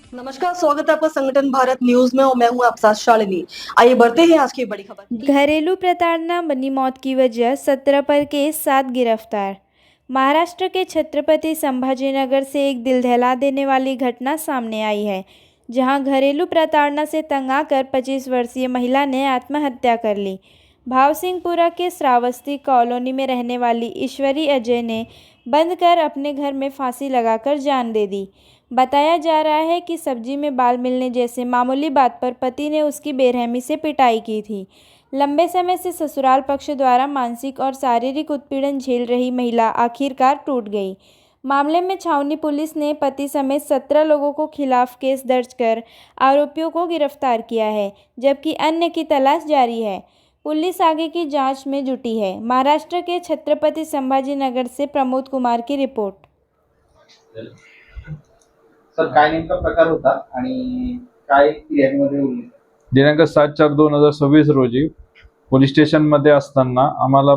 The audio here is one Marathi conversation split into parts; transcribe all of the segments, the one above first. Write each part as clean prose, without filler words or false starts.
नमस्कार, स्वागत है आपका संगठन भारत न्यूज में और मैं हूं आपके साथ शालिनी। आइए बढ़ते हैं आज की बड़ी खबर। घरेलू प्रताड़ना बनी मौत की वजह 17 पर केस 7 गिरफ्तार। महाराष्ट्र के छत्रपति संभाजीनगर से एक दिल दहला देने वाली घटना सामने आई है, जहां घरेलू प्रताड़ना से तंग आकर 25 वर्षीय महिला ने आत्महत्या कर ली। भावसिंहपुरा के श्रावस्ती कॉलोनी में रहने वाली ईश्वरी अजय ने बंद कर अपने घर में फांसी लगाकर जान दे दी। बताया जा रहा है कि सब्जी में बाल मिलने जैसे मामूली बात पर पति ने उसकी बेरहमी से पिटाई की थी। लंबे समय से ससुराल पक्ष द्वारा मानसिक और शारीरिक उत्पीड़न झेल रही महिला आखिरकार टूट गई। मामले में छावनी पुलिस ने पति समेत 17 लोगों को खिलाफ केस दर्ज कर आरोपियों को गिरफ्तार किया है, जबकि अन्य की तलाश जारी है। पुलिस आगे की जांच में जुटी है। महाराष्ट्र के छत्रपति संभाजीनगर से प्रमोद कुमार की रिपोर्ट। सर काय नेमका प्रकार होता आणि काय यामध्ये उल्लेख? दिनांक 7/4/2026 रोजी पोलीस स्टेशनमध्ये असताना आम्हाला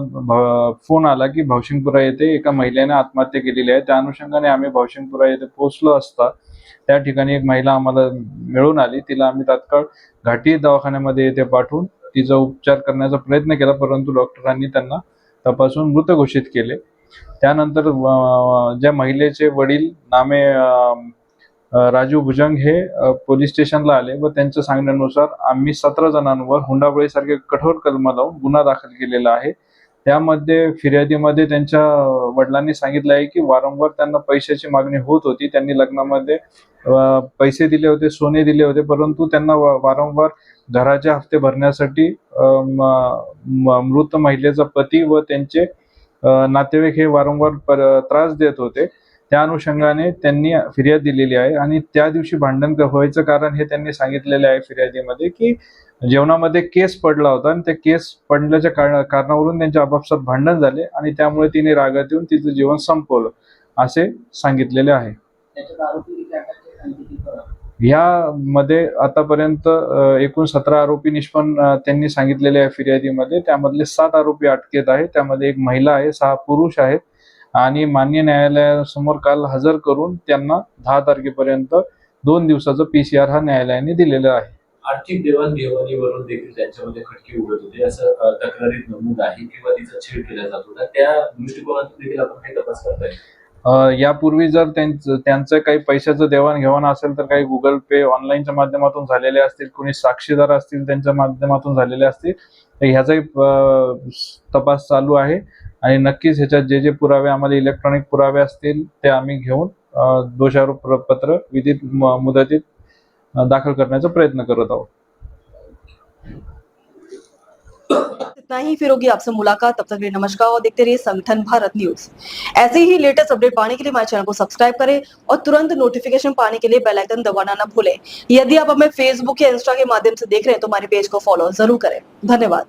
फोन आला की भावसिंगपुरा येथे एका महिलेने आत्महत्या केलेली आहे। त्या अनुषंगाने आम्ही भावसिंगपुरा येथे पोहोचलो असता त्या ठिकाणी एक महिला आम्हाला मिळून आली। तिला आम्ही तात्काळ घाटी दवाखान्यामध्ये येथे पाठवून तिचा उपचार करण्याचा प्रयत्न केला, परंतु डॉक्टरांनी त्यांना तपासून मृत घोषित केले। त्यानंतर ज्या महिलेचे वडील नामे राजू भुजंग हे पोलीस स्टेशनला आले व त्यांच्या सांगण्यानुसार आम्ही 17 जणांवर हुंडाबळीसारखे कठोर कलम लावून गुन्हा दाखल केलेला आहे। त्यामध्ये फिर्यादीमध्ये त्यांच्या वडिलांनी सांगितलं आहे की वारंवार त्यांना पैशाची मागणी होत होती। त्यांनी लग्नामध्ये पैसे दिले होते, सोने दिले होते, परंतु त्यांना वारंवार घराचे हप्ते भरण्यासाठी मृत महिलेचा पती व त्यांचे नातेवाईक हे वारंवार त्रास देत होते। त्या अनुषंगाने त्यांनी फिर्याद दिलेली आहे आणि त्या दिवशी भांडण व्हायचं कारण हे त्यांनी सांगितलेले आहे फिर्यादीमध्ये की जेवणामध्ये केस पडला होता आणि त्या केस पडल्याच्या कारणावरून त्यांच्या आपापसात भांडण झाले आणि त्यामुळे तिने रागात येऊन तिचं जीवन संपवलं असे सांगितलेले आहे। यामध्ये आतापर्यंत एकूण 17 आरोपी निष्पन्न त्यांनी सांगितलेले आहे फिर्यादीमध्ये। त्यामधले 7 आरोपी अटकेत आहेत। त्यामध्ये एक महिला आहे, 6 पुरुष आहेत आणि मान्य न्यायालयासमोर काल हजर करून त्यांना 10 तारखेपर्यंत 2 दिवसाचा PCR हा न्यायालयाने दिलेला आहे। आर्थिक देवाणघेवाणीवरून देखील त्यांच्यामध्ये खटके उडत होते असं तक्रारीत नमूद आहे किंवा तिचा छेड केला जात होता। त्या दृष्टिकोनातून देखील आपण काही तपास करताय? यापूर्वी जर त्यांचं काही पैशाचं देवाणघेवाण असेल तर काही गुगल पे ऑनलाईनच्या माध्यमातून झालेले असतील, कोणी साक्षीदार असतील त्यांच्या माध्यमातून झालेले असतील, तर ह्याचाही तपास चालू आहे आणि नक्कीच ह्याच्यात जे जे पुरावे आम्हाला इलेक्ट्रॉनिक पुरावे असतील ते आम्ही घेऊन दोषारोप पत्र विधित मुदतीत दाखल करण्याचा प्रयत्न करत आहोत। इतना ही, फिर होगी आपसे मुलाकात। तब तक के लिए नमस्कार और देखते रहिए संगठन भारत न्यूज। ऐसे ही लेटेस्ट अपडेट पाने के लिए हमारे चैनल को सब्सक्राइब करें और तुरंत नोटिफिकेशन पाने के लिए बेल आइकन दबाना ना भूलें। यदि आप हमें फेसबुक या इंस्टा के माध्यम से देख रहे हैं तो हमारे पेज को फॉलो जरूर करें। धन्यवाद।